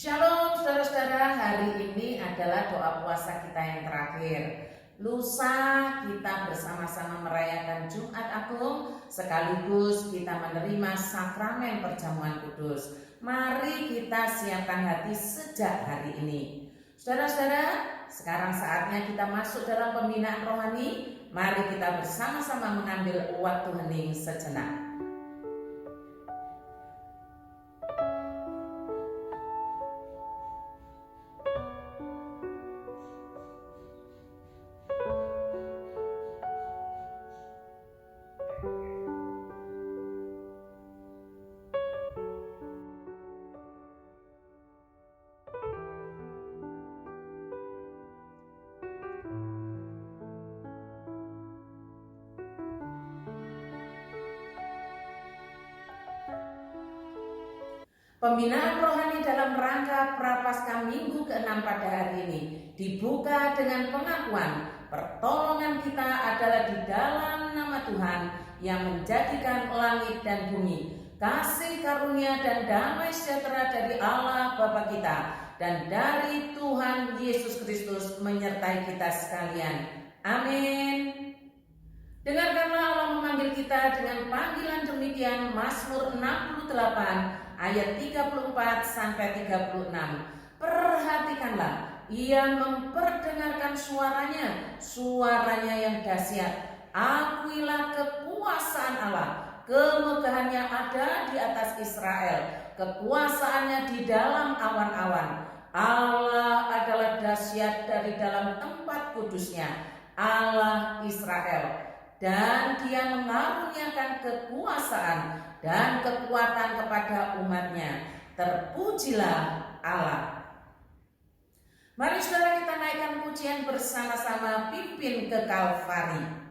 Shalom saudara-saudara, hari ini adalah doa puasa kita yang terakhir. Lusa kita bersama-sama merayakan Jumat Agung, sekaligus kita menerima sakramen perjamuan kudus. Mari kita siapkan hati sejak hari ini. Saudara-saudara, sekarang saatnya kita masuk dalam pembinaan rohani. Mari kita bersama-sama mengambil waktu hening sejenak. Pembinaan rohani dalam rangka Prapaskah Minggu ke-6 pada hari ini dibuka dengan pengakuan pertolongan kita adalah di dalam nama Tuhan yang menjadikan langit dan bumi. Kasih karunia dan damai sejahtera dari Allah Bapa kita dan dari Tuhan Yesus Kristus menyertai kita sekalian. Amin. Dengarkanlah Allah memanggil kita dengan panggilan demikian. Mazmur 68 ayat 34 sampai 36. Perhatikanlah, ia memperdengarkan suaranya yang dahsyat. Akuilah kekuasaan Allah, kemegahannya ada di atas Israel, kekuasaannya di dalam awan-awan. Allah adalah dahsyat dari dalam tempat kudusnya, Allah Israel. Dan dia mengaruniakan kekuasaan dan kekuatan kepada umatnya. Terpujilah Allah. Mari saudara kita naikkan pujian bersama-sama, pimpin ke Kalvari.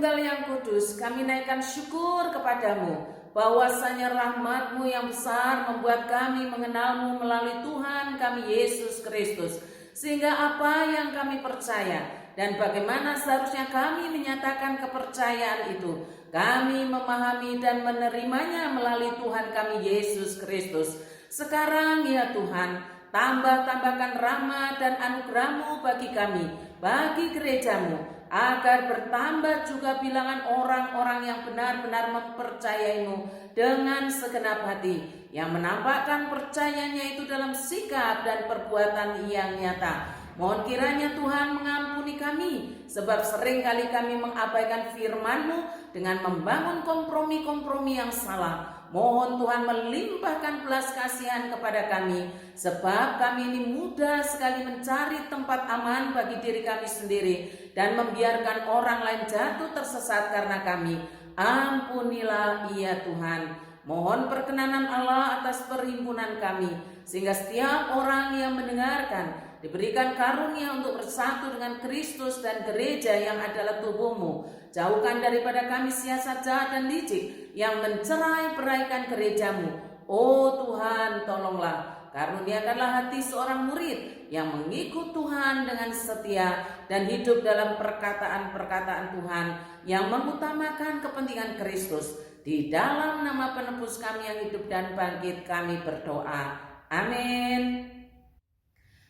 Tritunggal yang kudus, kami naikkan syukur kepadamu, bahwasanya rahmat-Mu yang besar membuat kami mengenal-Mu melalui Tuhan kami Yesus Kristus. Sehingga apa yang kami percaya dan bagaimana seharusnya kami menyatakan kepercayaan itu, kami memahami dan menerimanya melalui Tuhan kami Yesus Kristus. Sekarang ya Tuhan, tambahkan rahmat dan anugerah-Mu bagi kami, bagi gereja-Mu, agar bertambah juga bilangan orang-orang yang benar-benar mempercayai-Mu dengan segenap hati, yang menampakkan percayanya itu dalam sikap dan perbuatan yang nyata. Mohon kiranya Tuhan mengampuni kami, sebab seringkali kami mengabaikan firman-Mu dengan membangun kompromi-kompromi yang salah. Mohon Tuhan melimpahkan belas kasihan kepada kami, sebab kami ini mudah sekali mencari tempat aman bagi diri kami sendiri dan membiarkan orang lain jatuh tersesat karena kami. Ampunilah ya Tuhan. Mohon perkenanan Allah atas perhimpunan kami, sehingga setiap orang yang mendengarkan diberikan karunia untuk bersatu dengan Kristus dan gereja yang adalah tubuh-Mu. Jauhkan daripada kami siasat jahat dan licik yang mencerai-beraikan gereja-Mu. Oh Tuhan, tolonglah, karuniakanlah hati seorang murid yang mengikut Tuhan dengan setia dan hidup dalam perkataan-perkataan Tuhan yang mengutamakan kepentingan Kristus. Di dalam nama penebus kami yang hidup dan bangkit kami berdoa. Amin.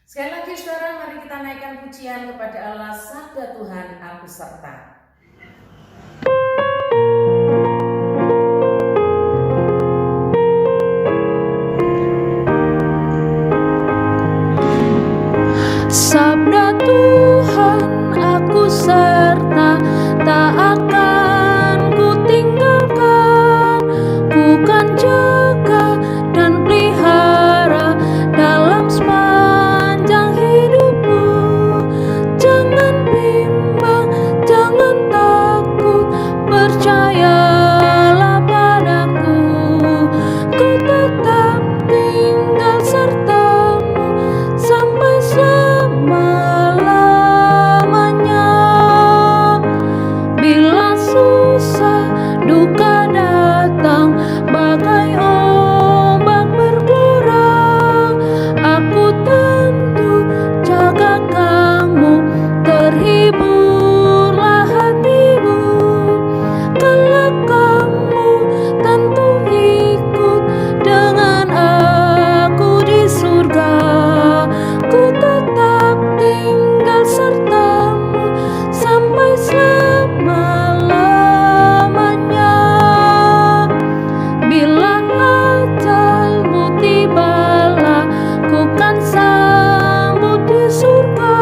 Sekali lagi saudara, mari kita naikkan pujian kepada Allah. Sabda Tuhan, aku serta. Sabda Tuhan, aku serta, tak akan ku tinggalkan. Bukan jaga dan pelihara dalam sepanjang hidupmu. Jangan bimbang, jangan takut, percayalah padaku. Ku tetap tinggal sertamu sampai selama-lamanya. Bila susah duka datang bagai ombak bergelora, aku tentu jaga kamu, terhiburlah hatimu. Kelak kamu tentu ikut dengan aku di surga. Ku tetap tinggal sertamu sampai selama-lamanya. Bila ajalmu tibalah, ku kan sambut di surga.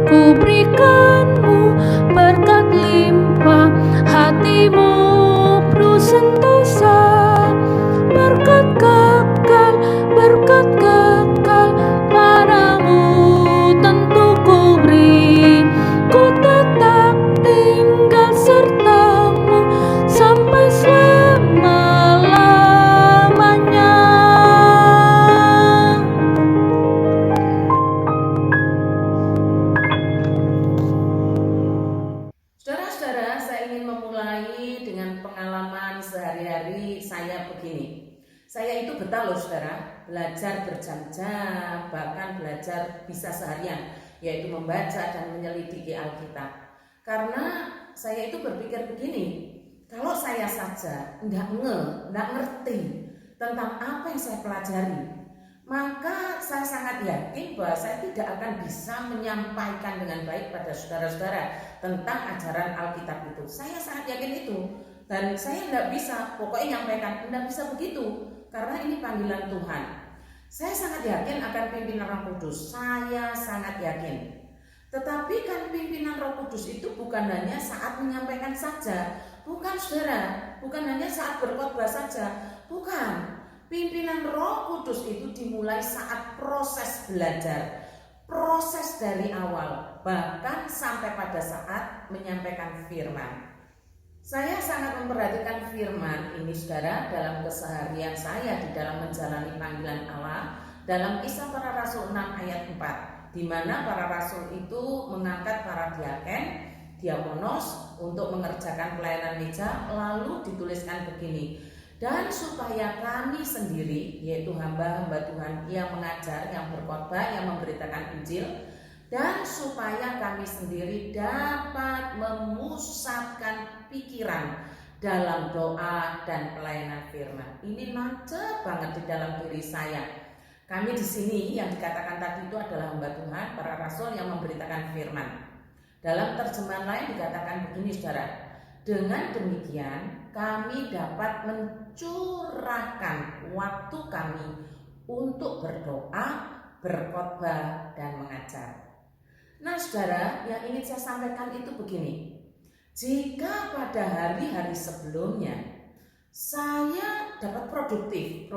Ku berikanmu berkat limpah, hatimu penuh sentosa. Berkat kekal padamu tentu ku beri. Ku tetap tinggal sertamu sampai selama-lamanya. Saudara-saudara, saya ingin memulai dengan pengalaman sehari-hari saya begini. Saya itu betah loh saudara, belajar berjam-jam, bahkan belajar bisa seharian, yaitu membaca dan menyelidiki Alkitab. Karena saya itu berpikir begini, kalau saya saja nggak ngerti tentang apa yang saya pelajari, maka saya sangat yakin bahwa saya tidak akan bisa menyampaikan dengan baik pada saudara-saudara tentang ajaran Alkitab itu. Saya sangat yakin itu. Dan saya nggak bisa, pokoknya nyampaikan, nggak bisa begitu. Karena ini panggilan Tuhan. Saya sangat yakin akan pimpinan Roh Kudus. Saya sangat yakin. Tetapi kan pimpinan Roh Kudus itu bukan hanya saat menyampaikan saja. Bukan saudara, bukan hanya saat berkhotbah saja. Bukan. Pimpinan Roh Kudus itu dimulai saat proses belajar. Proses dari awal, bahkan sampai pada saat menyampaikan firman. Saya sangat memperhatikan firman ini saudara dalam keseharian saya di dalam menjalani panggilan Allah dalam Kisah Para Rasul 6 ayat 4, di mana para rasul itu mengangkat para diaken diakonos untuk mengerjakan pelayanan meja, lalu dituliskan begini, dan supaya kami sendiri, yaitu hamba-hamba Tuhan yang mengajar, yang berkhotbah, yang memberitakan Injil, dan supaya kami sendiri dapat memusatkan pikiran dalam doa dan pelayanan firman. Ini nancep banget di dalam diri saya. Kami di sini yang dikatakan tadi itu adalah hamba Tuhan, para rasul yang memberitakan firman. Dalam terjemahan lain dikatakan begini, saudara, dengan demikian kami dapat mencurahkan waktu kami untuk berdoa, berkhotbah, dan mengajar. Nah, saudara, yang ingin saya sampaikan itu begini, jika pada hari-hari sebelumnya saya dapat produktif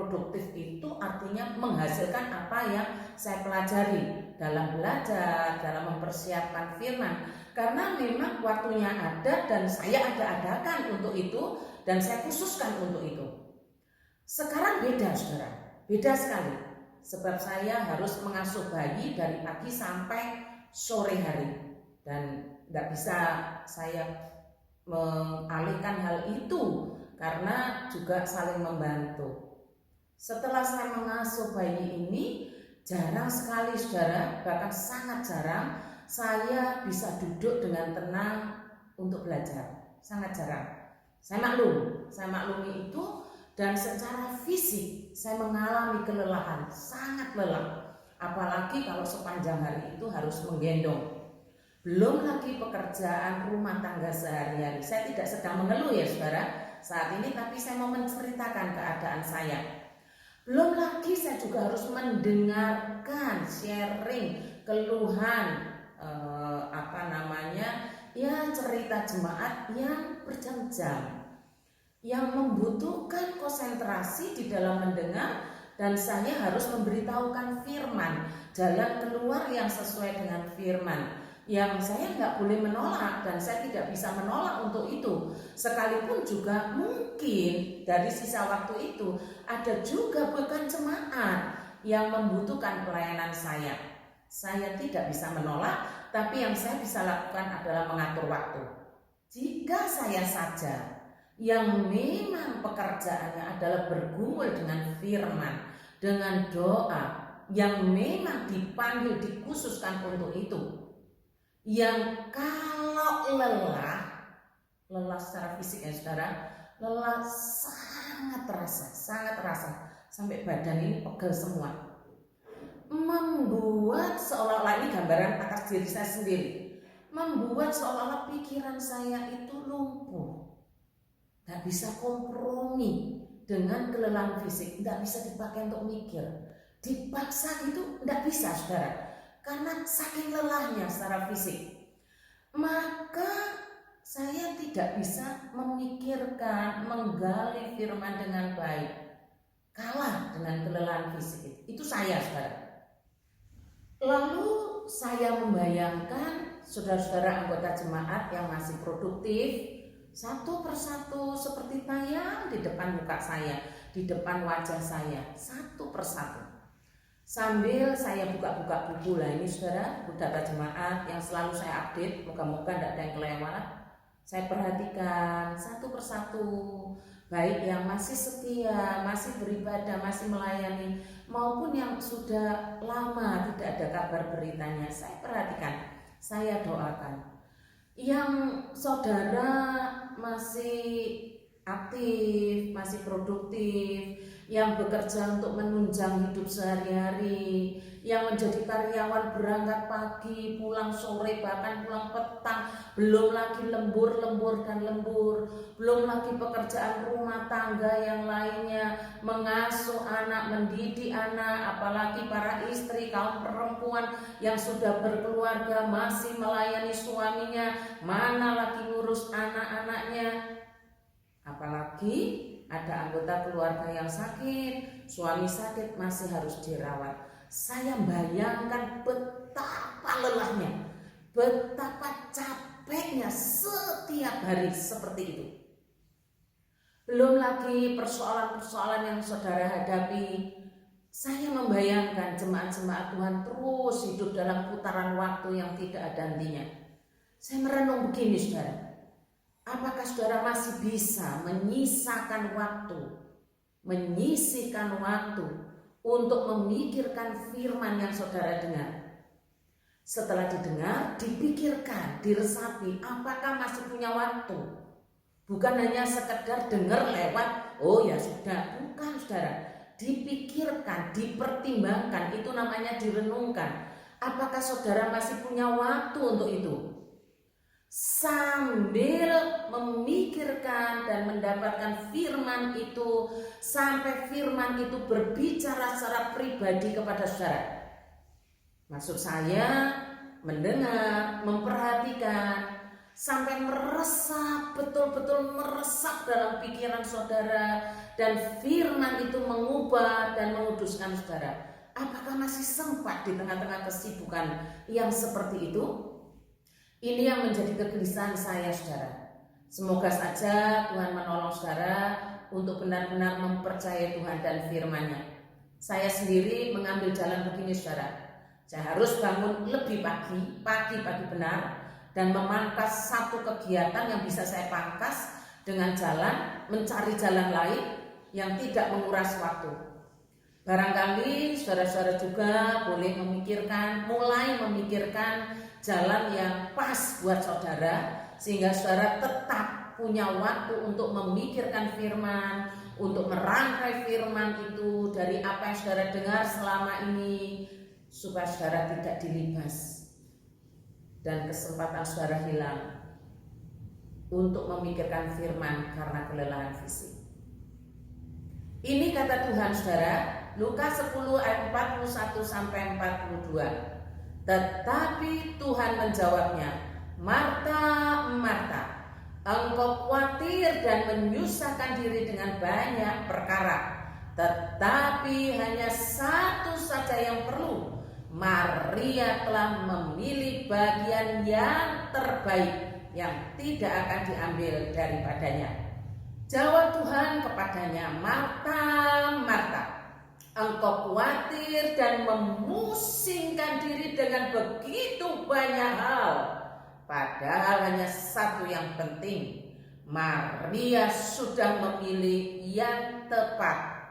itu artinya menghasilkan apa yang saya pelajari dalam belajar, dalam mempersiapkan firman, karena memang waktunya ada dan saya ada-adakan untuk itu dan saya khususkan untuk itu. Sekarang beda, saudara, beda sekali, sebab saya harus mengasuh bayi dari pagi sampai sore hari dan tidak bisa saya mengalihkan hal itu karena juga saling membantu. Setelah saya mengasuh bayi ini, jarang sekali, saudara, bahkan sangat jarang saya bisa duduk dengan tenang untuk belajar. Sangat jarang. Saya maklumi itu, dan secara fisik saya mengalami kelelahan, sangat lelah. Apalagi kalau sepanjang hari itu harus menggendong. Belum lagi pekerjaan rumah tangga sehari-hari. Saya tidak sedang mengeluh ya, saudara, saat ini, tapi saya mau menceritakan keadaan saya. Belum lagi saya juga harus mendengarkan sharing keluhan cerita jemaat yang berjam-jam, yang membutuhkan konsentrasi di dalam mendengar, dan saya harus memberitahukan firman, jalan keluar yang sesuai dengan firman, yang saya nggak boleh menolak dan saya tidak bisa menolak untuk itu. Sekalipun juga mungkin dari sisa waktu itu ada juga bukan jemaat yang membutuhkan pelayanan saya. Saya tidak bisa menolak, tapi yang saya bisa lakukan adalah mengatur waktu. Jika saya saja yang memang pekerjaannya adalah bergumul dengan firman, dengan doa, yang memang dipanggil, dikhususkan untuk itu, yang kalau lelah secara fisik ya saudara, lelah sangat terasa, sampai badan ini pegel semua, membuat seolah-olah, ini gambaran atas diri saya sendiri, membuat seolah-olah pikiran saya itu lumpuh, gak bisa kompromi dengan kelelahan fisik, gak bisa dipakai untuk mikir, dipaksa gitu gak bisa saudara, karena saking lelahnya secara fisik. Maka saya tidak bisa memikirkan, menggali firman dengan baik, kalah dengan kelelahan fisik itu saya, saudara. Lalu saya membayangkan saudara-saudara anggota jemaat yang masih produktif, satu persatu seperti tayang di depan muka saya, di depan wajah saya, satu persatu. Sambil saya buka-buka buku, lah ini saudara, data jemaat yang selalu saya update, moga-moga tidak ada yang kelewat. Saya perhatikan satu persatu, baik yang masih setia, masih beribadah, masih melayani, maupun yang sudah lama tidak ada kabar beritanya. Saya perhatikan, saya doakan. Yang saudara masih aktif, masih produktif, yang bekerja untuk menunjang hidup sehari-hari, yang menjadi karyawan berangkat pagi, pulang sore, bahkan pulang petang, belum lagi lembur, belum lagi pekerjaan rumah tangga yang lainnya, mengasuh anak, mendidik anak, apalagi para istri, kaum perempuan yang sudah berkeluarga, masih melayani suaminya, mana lagi ngurus anak-anaknya, apalagi ada anggota keluarga yang sakit, suami sakit, masih harus dirawat. Saya bayangkan betapa lelahnya, betapa capeknya setiap hari seperti itu. Belum lagi persoalan-persoalan yang saudara hadapi. Saya membayangkan jemaat-jemaat Tuhan terus hidup dalam putaran waktu yang tidak ada hentinya. Saya merenung begini saudara, apakah saudara masih bisa menyisihkan waktu untuk memikirkan firman yang saudara dengar? Setelah didengar, dipikirkan, diresapi, apakah masih punya waktu? Bukan hanya sekedar dengar lewat, oh ya sudah, bukan saudara. Dipikirkan, dipertimbangkan, itu namanya direnungkan. Apakah saudara masih punya waktu untuk itu? Sambil memikirkan dan mendapatkan firman itu, sampai firman itu berbicara secara pribadi kepada saudara. Maksud saya mendengar, memperhatikan, sampai meresap, betul-betul meresap dalam pikiran saudara, dan firman itu mengubah dan menguduskan saudara. Apakah masih sempat di tengah-tengah kesibukan yang seperti itu? Ini yang menjadi kegelisahan saya saudara. Semoga saja Tuhan menolong saudara untuk benar-benar mempercayai Tuhan dan firman-Nya. Saya sendiri mengambil jalan begini saudara. Saya harus bangun lebih pagi benar, dan memangkas satu kegiatan yang bisa saya pangkas dengan jalan, mencari jalan lain yang tidak menguras waktu. Barangkali saudara-saudara juga boleh mulai memikirkan jalan yang pas buat saudara, sehingga saudara tetap punya waktu untuk memikirkan firman, untuk merangkai firman itu dari apa yang saudara dengar selama ini, supaya saudara tidak dilibas dan kesempatan saudara hilang untuk memikirkan firman karena kelelahan fisik. Ini kata Tuhan saudara, Lukas 10 ayat 41 sampai 42. Tetapi Tuhan menjawabnya, Marta, Marta, engkau khawatir dan menyusahkan diri dengan banyak perkara, tetapi hanya satu saja yang perlu. Maria telah memilih bagian yang terbaik, yang tidak akan diambil daripadanya. Jawab Tuhan kepadanya, Marta, Marta, engkau khawatir dan memusingkan diri dengan begitu banyak hal, padahal hanya satu yang penting. Maria sudah memilih yang tepat,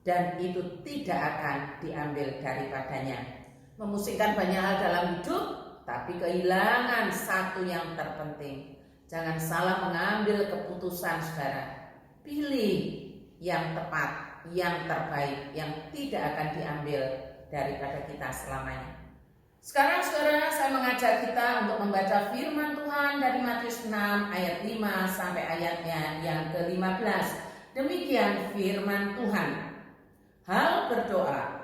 dan itu tidak akan diambil daripadanya. Memusingkan banyak hal dalam hidup, tapi kehilangan satu yang terpenting. Jangan salah mengambil keputusan saudara. Pilih yang tepat, yang terbaik, yang tidak akan diambil daripada kita selamanya. Sekarang saudara, saya mengajak kita untuk membaca firman Tuhan dari Matius 6 ayat 5 sampai ayatnya yang ke-15. Demikian firman Tuhan. Hal berdoa.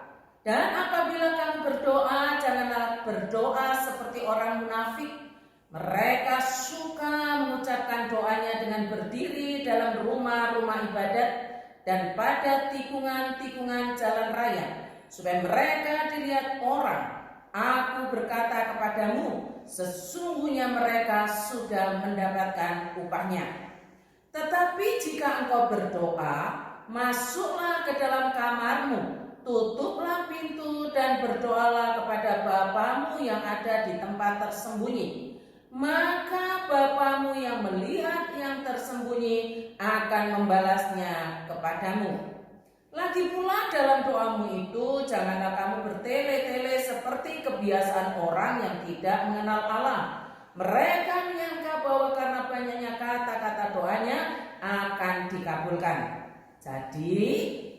Dan apabila kamu berdoa, janganlah berdoa seperti orang munafik. Mereka suka mengucapkan doanya dengan berdiri dalam rumah-rumah ibadat dan pada tikungan-tikungan jalan raya, supaya mereka dilihat orang. Aku berkata kepadamu, sesungguhnya mereka sudah mendapatkan upahnya. Tetapi jika engkau berdoa, masuklah ke dalam kamarmu, tutuplah pintu dan berdoalah kepada Bapamu yang ada di tempat tersembunyi. Maka Bapamu yang melihat yang tersembunyi akan membalasnya kepadamu. Lagi pula dalam doamu itu, janganlah kamu bertele-tele seperti kebiasaan orang yang tidak mengenal Allah. Mereka menyangka bahwa karena banyaknya kata-kata doanya akan dikabulkan. Jadi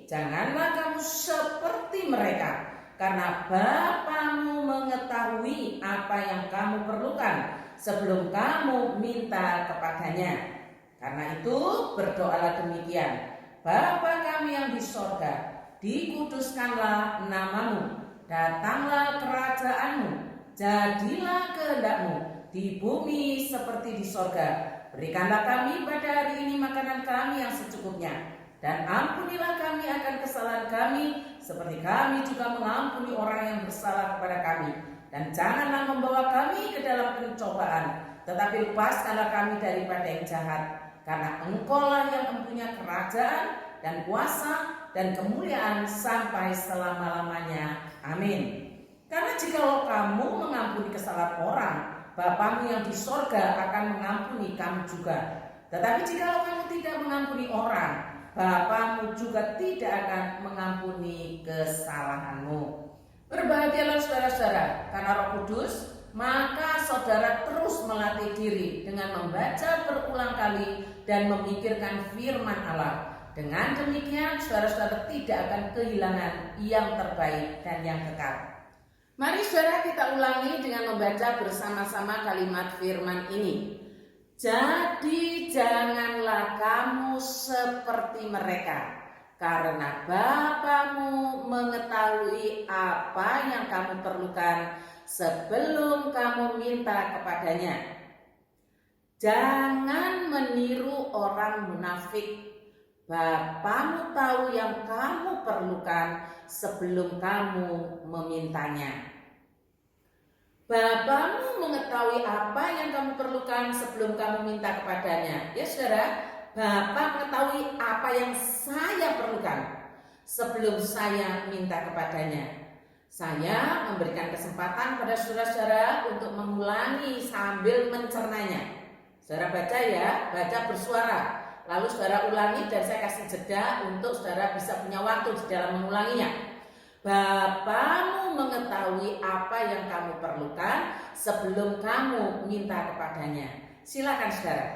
janganlah kamu seperti mereka, karena Bapamu mengetahui apa yang kamu perlukan sebelum kamu minta kepadanya. Karena itu berdoalah demikian, Bapa kami yang di sorga, dikuduskanlah namamu, datanglah kerajaanmu, jadilah kehendakmu di bumi seperti di sorga. Berikanlah kami pada hari ini makanan kami yang secukupnya, dan ampunilah kami akan kesalahan kami, seperti kami juga mengampuni orang yang bersalah kepada kami. Dan janganlah membawa kami ke dalam pencobaan, tetapi lepaskanlah kami daripada yang jahat. Karena Engkau-lah yang mempunyai kerajaan dan kuasa dan kemuliaan sampai selama-lamanya. Amin. Karena jikalau kamu mengampuni kesalahan orang, Bapamu yang di sorga akan mengampuni kamu juga. Tetapi jika kamu tidak mengampuni orang, Bapamu juga tidak akan mengampuni kesalahanmu. Berbahagialah saudara-saudara, karena Roh Kudus, maka saudara terus melatih diri dengan membaca berulang kali dan memikirkan firman Allah. Dengan demikian, saudara-saudara tidak akan kehilangan yang terbaik dan yang kekal. Mari saudara kita ulangi dengan membaca bersama-sama kalimat firman ini. Jadi janganlah kamu seperti mereka, karena Bapamu mengetahui apa yang kamu perlukan sebelum kamu minta kepadanya. Jangan meniru orang munafik. Bapamu tahu yang kamu perlukan sebelum kamu memintanya. Bapamu mengetahui apa yang kamu perlukan sebelum kamu minta kepadanya. Ya saudara, Bapa mengetahui apa yang saya perlukan sebelum saya minta kepadanya. Saya memberikan kesempatan pada saudara-saudara untuk mengulangi sambil mencernanya. Saudara baca ya, baca bersuara. Lalu saudara ulangi dan saya kasih jeda untuk saudara bisa punya waktu di dalam mengulanginya. Bapamu mengetahui apa yang kamu perlukan sebelum kamu minta kepadanya. Silakan saudara.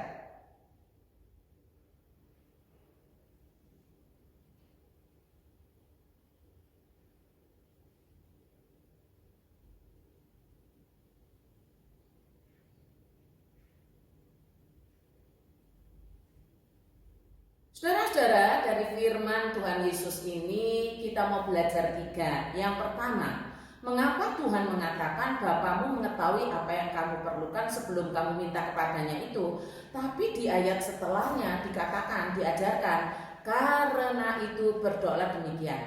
Saudara-saudara, dari firman Tuhan Yesus ini kita mau belajar 3. Yang pertama, mengapa Tuhan mengatakan Bapamu mengetahui apa yang kamu perlukan sebelum kamu minta kepadanya itu. Tapi di ayat setelahnya dikatakan, diajarkan, karena itu berdoalah demikian.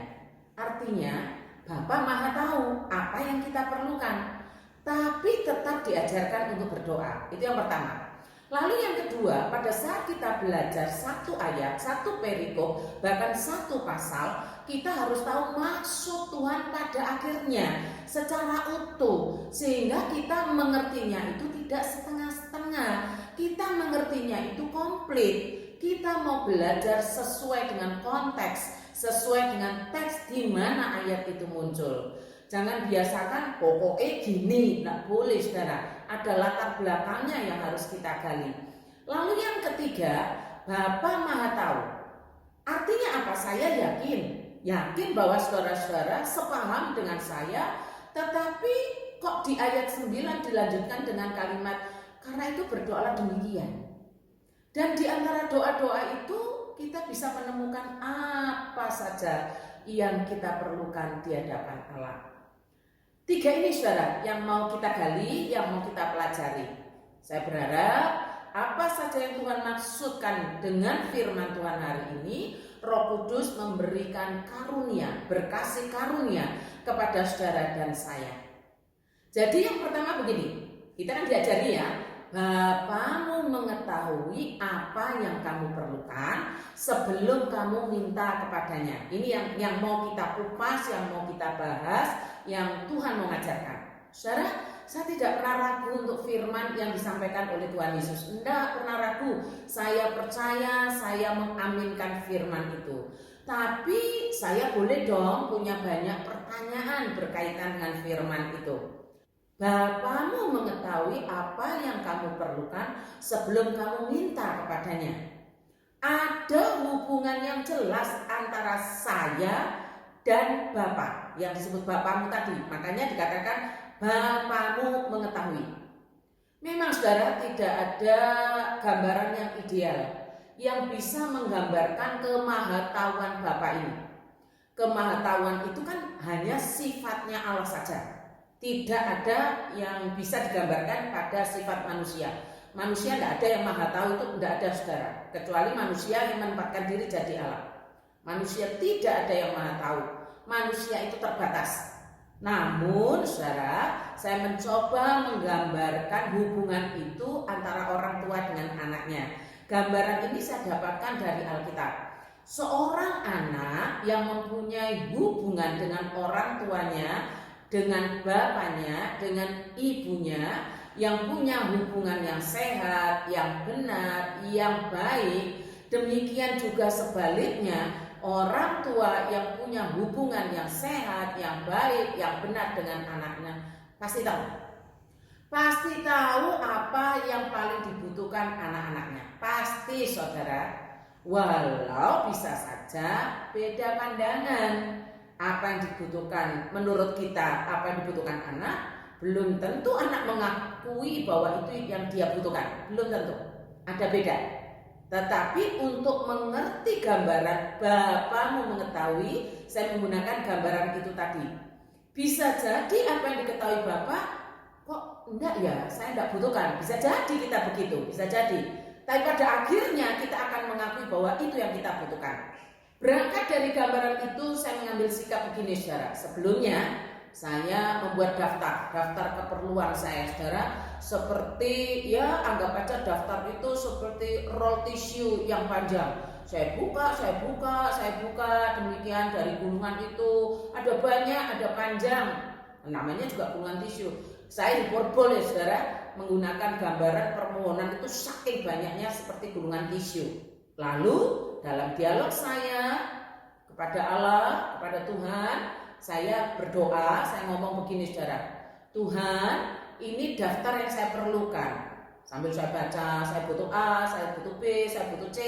Artinya Bapa Maha tahu apa yang kita perlukan, tapi tetap diajarkan untuk berdoa. Itu yang pertama. Lalu yang kedua, pada saat kita belajar satu ayat, satu perikop, bahkan satu pasal, kita harus tahu maksud Tuhan pada akhirnya secara utuh, sehingga kita mengertinya itu tidak setengah-setengah, kita mengertinya itu komplit. Kita mau belajar sesuai dengan konteks, sesuai dengan teks di mana ayat itu muncul. Jangan biasakan pokoknya gini, tidak boleh saudara. Ada latar belakangnya yang harus kita gali. Lalu yang ketiga, Bapa Maha tahu. Artinya apa? Saya yakin bahwa saudara-saudara sepaham dengan saya. Tetapi kok di ayat 9 dilanjutkan dengan kalimat karena itu berdoalah demikian. Dan di antara doa-doa itu kita bisa menemukan apa saja yang kita perlukan di hadapan Allah. 3 ini saudara yang mau kita gali, yang mau kita pelajari. Saya berharap apa saja yang Tuhan maksudkan dengan firman Tuhan hari ini, Roh Kudus memberikan karunia, berkasih karunia kepada saudara dan saya. Jadi yang pertama begini, kita kan diajari ya, Bapamu mengetahui apa yang kamu perlukan sebelum kamu minta kepadanya. Ini yang mau kita kupas, yang mau kita bahas, yang Tuhan mengajarkan. Saudara, saya tidak pernah ragu untuk firman yang disampaikan oleh Tuhan Yesus. Tidak pernah ragu. Saya percaya, saya mengaminkan firman itu. Tapi saya boleh dong punya banyak pertanyaan berkaitan dengan firman itu. Bapamu mengetahui apa yang kamu perlukan sebelum kamu minta kepadanya. Ada hubungan yang jelas antara saya dan Bapa yang disebut Bapamu tadi. Makanya dikatakan Bapamu mengetahui. Memang saudara tidak ada gambaran yang ideal yang bisa menggambarkan kemahatauan Bapa ini. Kemahatauan itu kan hanya sifatnya Allah saja. Tidak ada yang bisa digambarkan pada sifat manusia. Manusia tidak ada yang maha tahu, itu tidak ada saudara. Kecuali manusia yang menempatkan diri jadi Allah. Manusia tidak ada yang maha tahu. Manusia itu terbatas. Namun saudara, saya mencoba menggambarkan hubungan itu antara orang tua dengan anaknya. Gambaran ini saya dapatkan dari Alkitab. Seorang anak yang mempunyai hubungan dengan orang tuanya, dengan bapaknya, dengan ibunya, yang punya hubungan yang sehat, yang benar, yang baik. Demikian juga sebaliknya, orang tua yang punya hubungan yang sehat, yang baik, yang benar dengan anaknya pasti tahu apa yang paling dibutuhkan anak-anaknya. Pasti, saudara. Walau bisa saja beda pandangan. Apa yang dibutuhkan menurut kita, apa yang dibutuhkan anak, belum tentu anak mengakui bahwa itu yang dia butuhkan. Belum tentu. Ada beda. Tetapi untuk mengerti gambaran, Bapakmu mengetahui, saya menggunakan gambaran itu tadi. Bisa jadi apa yang diketahui Bapak, kok enggak ya, saya enggak butuhkan. Bisa jadi kita begitu, bisa jadi. Tapi pada akhirnya kita akan mengakui bahwa itu yang kita butuhkan. Berangkat dari gambaran itu, saya mengambil sikap begini, saudara. Sebelumnya saya membuat daftar keperluan saya, saudara. Seperti ya anggap aja daftar itu seperti roll tissue yang panjang. Saya buka, demikian dari gulungan itu ada banyak, ada panjang. Namanya juga gulungan tisu. Saya hiperbol ya, saudara, menggunakan gambaran permohonan itu saking banyaknya seperti gulungan tisu. Lalu dalam dialog saya kepada Allah, kepada Tuhan, saya berdoa, saya ngomong begini, saudara. Tuhan, ini daftar yang saya perlukan. Sambil saya baca, saya butuh A, saya butuh B, saya butuh C,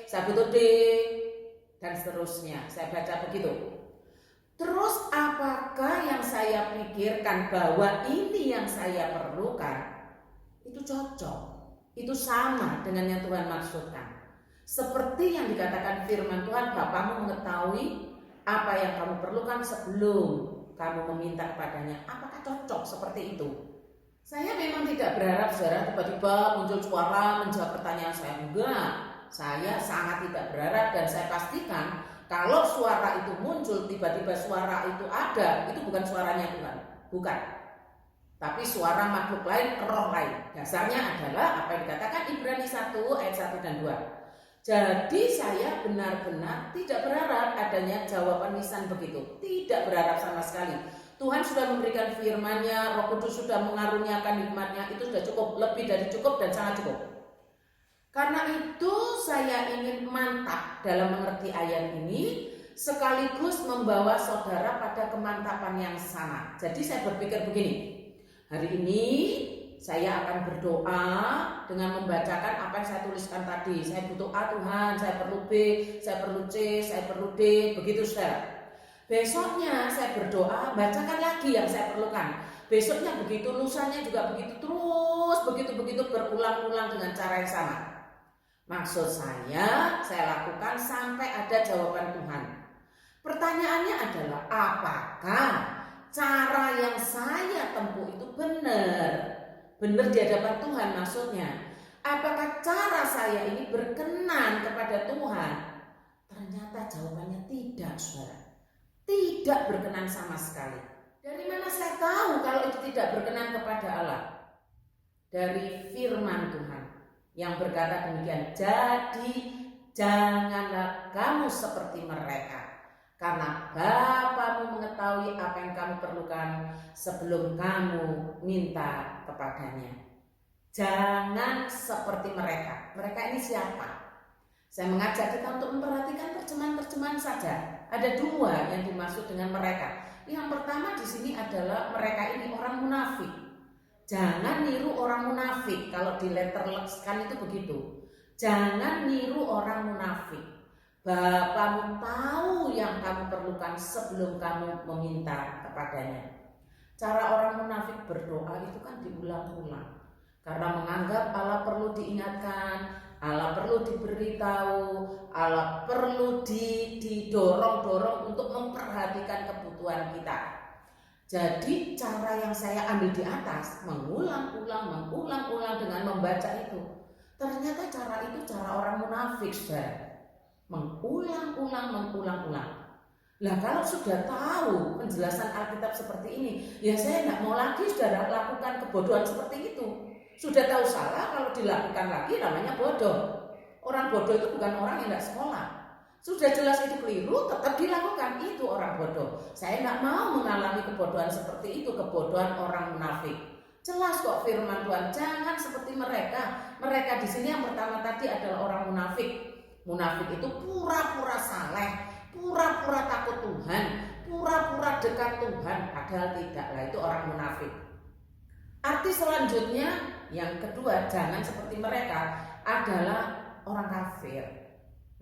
saya butuh D, dan seterusnya. Saya baca begitu. Terus apakah yang saya pikirkan bahwa ini yang saya perlukan, itu cocok, itu sama dengan yang Tuhan maksudkan. Seperti yang dikatakan firman Tuhan, Bapakmu mengetahui apa yang kamu perlukan sebelum kamu meminta kepadanya. Apakah cocok seperti itu? Saya memang tidak berharap, saudara, tiba-tiba muncul suara menjawab pertanyaan saya. Enggak, saya sangat tidak berharap, dan saya pastikan kalau suara itu muncul, tiba-tiba suara itu ada, itu bukan suaranya Tuhan, bukan. Tapi suara makhluk lain, roh lain. Dasarnya adalah apa yang dikatakan Ibrani 1 ayat 1 dan 2. Jadi saya benar-benar tidak berharap adanya jawaban lisan begitu. Tidak berharap sama sekali. Tuhan sudah memberikan firman-Nya, Roh Kudus sudah mengaruniakan hikmat-Nya, itu sudah cukup, lebih dari cukup dan sangat cukup. Karena itu saya ingin mantap dalam mengerti ayat ini, sekaligus membawa saudara pada kemantapan yang sama. Jadi saya berpikir begini, hari ini saya akan berdoa dengan membacakan apa yang saya tuliskan tadi. Saya butuh A Tuhan, saya perlu B, saya perlu C, saya perlu D, begitu saudara. Besoknya saya berdoa, bacakan lagi yang saya perlukan. Besoknya begitu, lusanya juga begitu, terus begitu berulang-ulang dengan cara yang sama. Maksud saya lakukan sampai ada jawaban Tuhan. Pertanyaannya adalah, apakah cara yang saya tempuh itu benar? Benar di hadapan Tuhan maksudnya. Apakah cara saya ini berkenan kepada Tuhan? Ternyata jawabannya tidak, saudara. Tidak berkenan sama sekali. Dari mana saya tahu kalau itu tidak berkenan kepada Allah? Dari firman Tuhan yang berkata demikian, jadi janganlah kamu seperti mereka, karena Bapakmu mengetahui apa yang kamu perlukan sebelum kamu minta kepadanya. Jangan seperti mereka. Mereka ini siapa? Saya mengajak kita untuk memperhatikan terjemahan-terjemahan saja. Ada dua yang dimaksud dengan mereka. Yang pertama di sini adalah mereka ini orang munafik. Jangan niru orang munafik. Kalau di letterlexkan itu begitu. Jangan niru orang munafik. Bapakmu tahu yang kamu perlukan sebelum kamu meminta kepadanya. Cara orang munafik berdoa itu kan diulang-ulang. Karena menganggap Allah perlu diingatkan, Allah perlu diberitahu, Allah perlu didorong-dorong untuk memperhatikan kebutuhan kita. Jadi cara yang saya ambil di atas, mengulang-ulang dengan membaca itu. Ternyata cara itu cara orang munafik, saudara. Mengulang-ulang. Lah kalau sudah tahu penjelasan Alkitab seperti ini, ya saya tidak mau lagi, saudara, lakukan kebodohan seperti itu. Sudah tahu salah, kalau dilakukan lagi namanya bodoh. Orang bodoh itu bukan orang yang tidak sekolah. Sudah jelas itu keliru, tetap dilakukan, itu orang bodoh. Saya tidak mau mengalami kebodohan seperti itu, kebodohan orang munafik. Jelas kok firman Tuhan, jangan seperti mereka. Mereka di sini yang pertama tadi adalah orang munafik. Munafik itu pura-pura saleh, pura-pura takut Tuhan, pura-pura dekat Tuhan, padahal tidaklah. Itu orang munafik. Arti selanjutnya yang kedua, jangan seperti mereka, adalah orang kafir.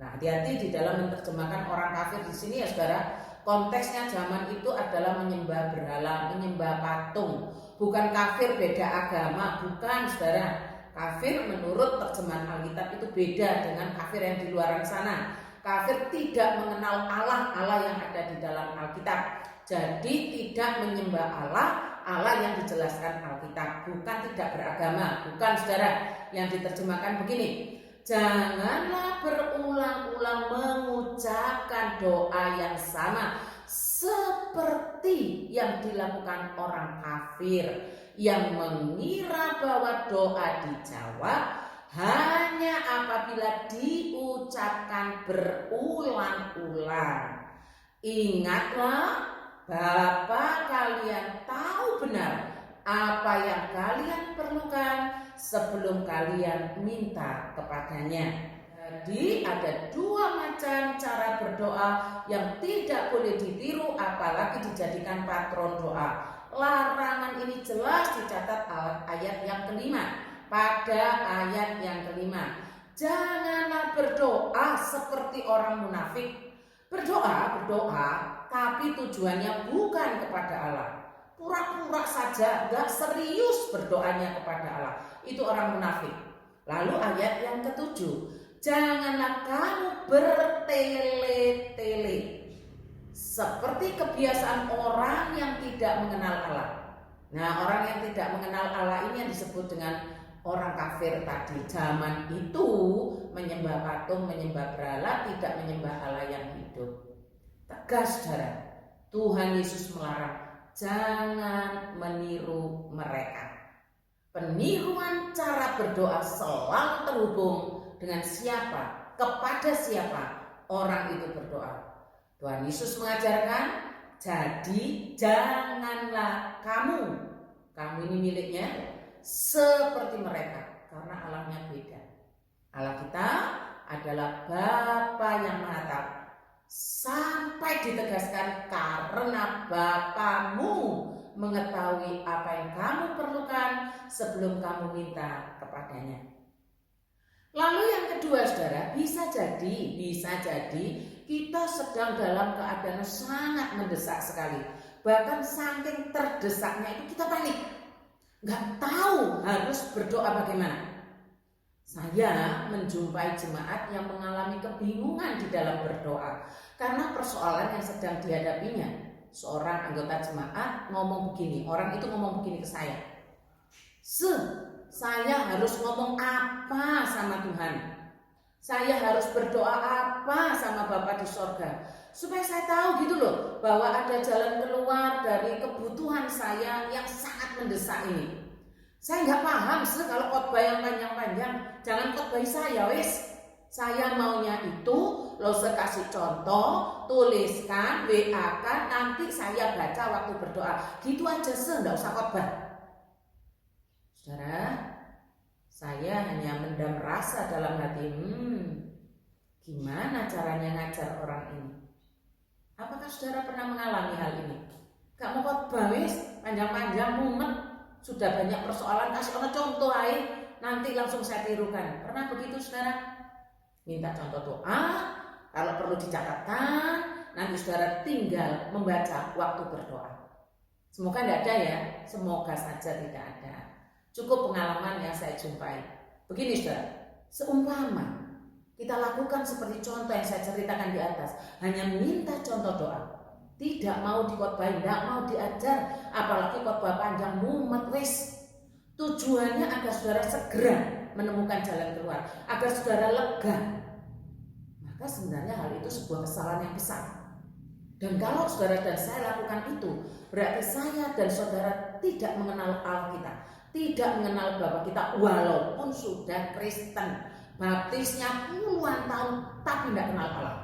Nah, hati-hati di dalam menerjemahkan orang kafir di sini ya saudara. Konteksnya zaman itu adalah menyembah berhala, menyembah patung. Bukan kafir beda agama, bukan saudara. Kafir menurut terjemahan Alkitab itu beda dengan kafir yang di luar sana. Kafir tidak mengenal Allah yang ada di dalam Alkitab. Jadi tidak menyembah Allah yang dijelaskan Alkitab. Bukan tidak beragama, bukan saudara. Yang diterjemahkan begini, janganlah berulang-ulang mengucapkan doa yang sama seperti yang dilakukan orang kafir yang mengira bahwa doa dijawab hanya apabila diucapkan berulang-ulang. Ingatlah, Bapa kalian tahu benar apa yang kalian perlukan sebelum kalian minta kepadanya. Jadi ada dua macam cara berdoa yang tidak boleh ditiru, apalagi dijadikan patron doa. Larangan ini jelas dicatat ayat yang kelima. Pada ayat yang kelima, janganlah berdoa seperti orang munafik. Berdoa, tapi tujuannya bukan kepada Allah. Pura-pura saja, gak serius berdoanya kepada Allah. Itu orang munafik. Lalu ayat yang ketujuh, janganlah kamu bertele-tele seperti kebiasaan orang yang tidak mengenal Allah. Nah, orang yang tidak mengenal Allah ini yang disebut dengan orang kafir tadi. Zaman itu menyembah patung, menyembah berhala, tidak menyembah Allah yang hidup. Tegas saudara, Tuhan Yesus melarang, jangan meniru mereka. Peniruan cara berdoa selalu terhubung dengan siapa, kepada siapa orang itu berdoa. Tuhan Yesus mengajarkan, jadi janganlah kamu ini miliknya seperti mereka, karena Allahnya beda. Allah kita adalah Bapa yang Maha Tahu. Sampai ditegaskan, karena Bapamu mengetahui apa yang kamu perlukan sebelum kamu minta kepadanya. Lalu yang kedua saudara, bisa jadi kita sedang dalam keadaan sangat mendesak sekali. Bahkan saking terdesaknya itu kita panik, gak tahu harus berdoa bagaimana. Saya menjumpai jemaat yang mengalami kebingungan di dalam berdoa karena persoalan yang sedang dihadapinya. Seorang anggota jemaat ngomong begini, orang itu ngomong begini ke saya, saya harus ngomong apa sama Tuhan? Saya harus berdoa apa sama Bapa di sorga? Supaya saya tahu gitu loh, bahwa ada jalan keluar dari kebutuhan saya yang sangat mendesak ini. Saya nggak paham kalau khotbah yang panjang-panjang, jangan khotbahi saya wis. Saya maunya itu, lo saya kasih contoh, tuliskan, WA-kan, nanti saya baca waktu berdoa. Gitu aja nggak usah khotbah. Saudara, saya hanya mendam rasa dalam hati, gimana caranya ngajar orang ini? Apakah saudara pernah mengalami hal ini? Gak mau khotbah wis, panjang-panjang, mumet. Sudah banyak persoalan, kasih contoh aja, nanti langsung saya tirukan. Pernah begitu saudara? Minta contoh doa, kalau perlu dicatatkan, nanti saudara tinggal membaca waktu berdoa. Semoga tidak ada ya, semoga saja tidak ada. Cukup pengalaman yang saya jumpai. Begini saudara, seumpama kita lakukan seperti contoh yang saya ceritakan di atas, hanya minta contoh doa. Tidak mau dikhotbahin, tidak mau diajar, apalagi khotbah panjang mumet wis. Tujuannya agar saudara segera menemukan jalan keluar, agar saudara lega. Maka sebenarnya hal itu sebuah kesalahan yang besar. Dan kalau saudara dan saya lakukan itu, berarti saya dan saudara tidak mengenal Allah kita, tidak mengenal Bapa kita, walaupun sudah Kristen, baptisnya puluhan tahun, tapi tidak kenal Allah.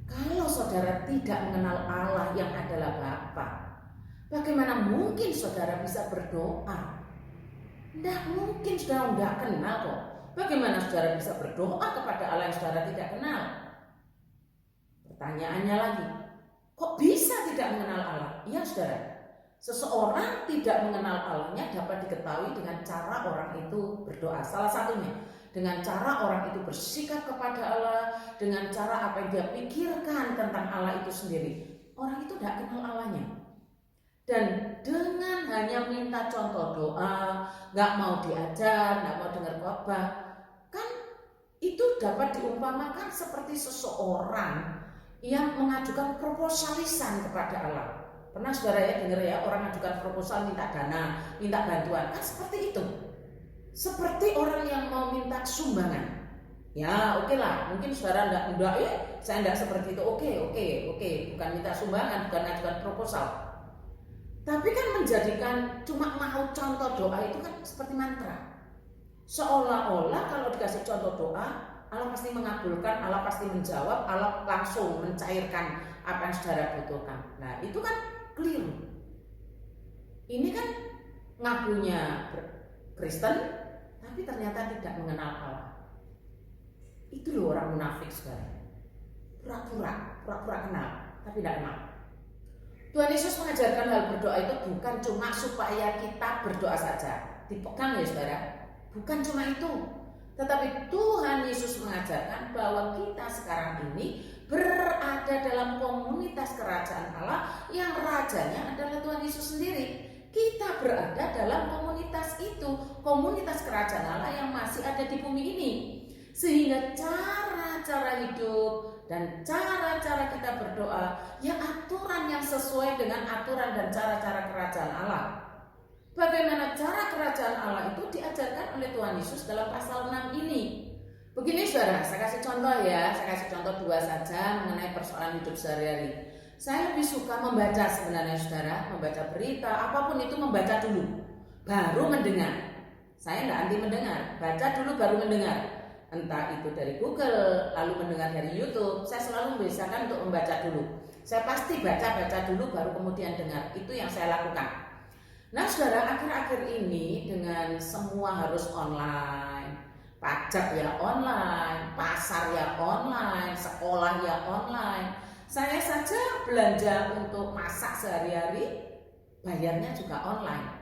Kalau saudara tidak mengenal Allah yang adalah Bapa, bagaimana mungkin saudara bisa berdoa? Tidak mungkin saudara nggak kenal kok. Bagaimana saudara bisa berdoa kepada Allah yang saudara tidak kenal? Pertanyaannya lagi, kok bisa tidak mengenal Allah? Iya saudara, seseorang tidak mengenal Allahnya dapat diketahui dengan cara orang itu berdoa. Salah satunya dengan cara orang itu bersikap kepada Allah, dengan cara apa yang dia pikirkan tentang Allah itu sendiri. Orang itu tidak kenal Allahnya. Dan dengan hanya minta contoh doa, nggak mau diajar, nggak mau dengar khotbah, kan itu dapat diumpamakan seperti seseorang yang mengajukan proposal lisan kepada Allah. Pernah saudara ya dengar ya, orang mengajukan proposal minta dana, minta bantuan, kan seperti itu. Seperti orang yang mau minta sumbangan. Ya oke lah, mungkin saudara enggak ya, saya enggak seperti itu. Oke, bukan minta sumbangan, bukan mengajukan proposal. Tapi kan menjadikan cuma mau contoh doa itu kan seperti mantra. Seolah-olah kalau dikasih contoh doa, Allah pasti mengabulkan, Allah pasti menjawab, Allah langsung mencairkan apa yang saudara butuhkan. Nah itu kan keliru. Ini kan ngakunya Kristen, tapi ternyata tidak mengenal Allah. Itu loh orang munafik saudara. Pura-pura kenal, tapi tidak kenal. Tuhan Yesus mengajarkan hal berdoa itu bukan cuma supaya kita berdoa saja. Dipegang ya saudara. Bukan cuma itu. Tetapi Tuhan Yesus mengajarkan bahwa kita sekarang ini berada dalam komunitas kerajaan Allah yang rajanya adalah Tuhan Yesus sendiri. Kita berada dalam komunitas itu, komunitas kerajaan Allah yang masih ada di bumi ini. Sehingga cara-cara hidup dan cara-cara kita berdoa ya aturan yang sesuai dengan aturan dan cara-cara kerajaan Allah. Bagaimana cara kerajaan Allah itu diajarkan oleh Tuhan Yesus dalam pasal 6 ini. Begini saudara, saya kasih contoh ya, saya kasih contoh 2 saja mengenai persoalan hidup sehari-hari. Saya lebih suka membaca sebenarnya saudara, membaca berita, apapun itu membaca dulu, baru mendengar. Saya tidak anti mendengar, baca dulu baru mendengar. Entah itu dari Google, lalu mendengar dari YouTube, saya selalu membiasakan untuk membaca dulu. Saya pasti baca dulu baru kemudian dengar, itu yang saya lakukan. Nah saudara, akhir-akhir ini dengan semua harus online, pajak ya online, pasar ya online, sekolah ya online. Saya saja belanja untuk masak sehari-hari, bayarnya juga online.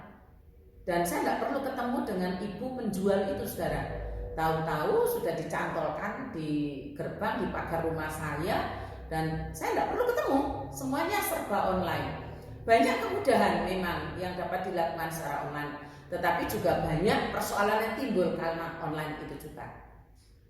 Dan saya nggak perlu ketemu dengan ibu penjual itu saudara. Tahu-tahu sudah dicantolkan di gerbang, di pagar rumah saya, dan saya tidak perlu ketemu, semuanya serba online. Banyak kemudahan memang yang dapat dilakukan secara online, tetapi juga banyak persoalan yang timbul karena online itu juga.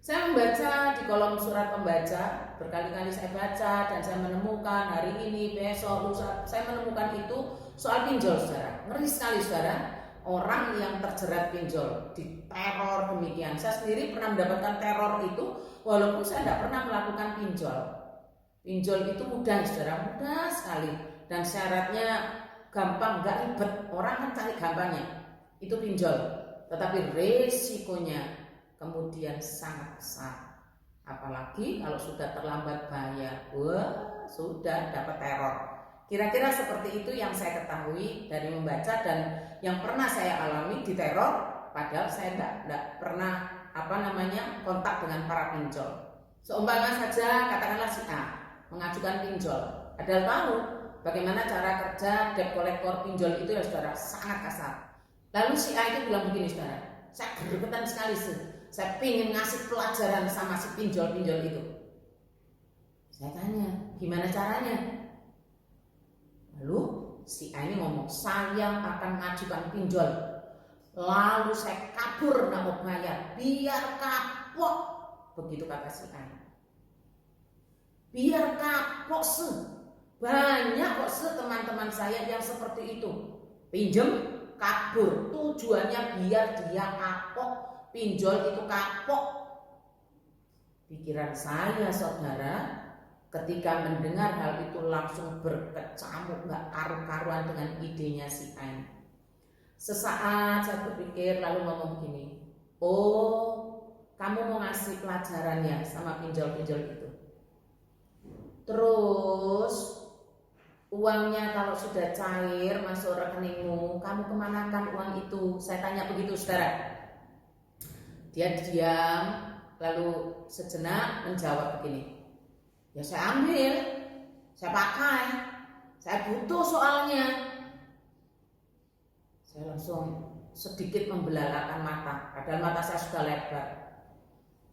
Saya membaca di kolom surat pembaca, berkali-kali saya baca dan saya menemukan hari ini, besok, lusa, saya menemukan itu soal pinjol saudara. Ngeri sekali saudara. Orang yang terjerat pinjol, diteror demikian. Saya sendiri pernah mendapatkan teror itu, walaupun saya tidak pernah melakukan pinjol. Pinjol itu mudah, saudara, mudah sekali. Dan syaratnya gampang, nggak ribet. Orang kan cari gampangnya. Itu pinjol. Tetapi resikonya kemudian sangat besar. Apalagi kalau sudah terlambat bayar, wah sudah dapat teror. Kira-kira seperti itu yang saya ketahui dari membaca dan yang pernah saya alami di teror, padahal saya tidak pernah kontak dengan para pinjol. Seumpama saja katakanlah si A mengajukan pinjol, padahal tahu bagaimana cara kerja debt collector pinjol itu ya saudara, sangat kasar. Lalu si A itu bilang begini saudara, saya gregetan sekali sih, saya ingin ngasih pelajaran sama si pinjol-pinjol itu. Saya tanya, gimana caranya? Lalu si A ini ngomong, saya akan mengajukan pinjol. Lalu saya kabur nggak mau bayar, biar kapok. Begitu kata si A. Biar kapok sih. Banyak kok sih teman-teman saya yang seperti itu. Pinjem, kabur. Tujuannya biar dia kapok. Pinjol itu kapok. Pikiran saya saudara, ketika mendengar hal itu langsung berkecamuk, gak karu-karuan dengan idenya si A. Sesaat saya berpikir lalu ngomong begini, oh kamu mau ngasih pelajaran ya sama pinjol-pinjol itu. Terus Uangnya kalau sudah cair masuk rekeningmu, kamu kemanakan uang itu? Saya tanya begitu, saudara. Dia diam, lalu sejenak menjawab begini, ya saya ambil, saya pakai, saya butuh soalnya. Saya langsung sedikit membelalakan mata, padahal mata saya sudah lebar.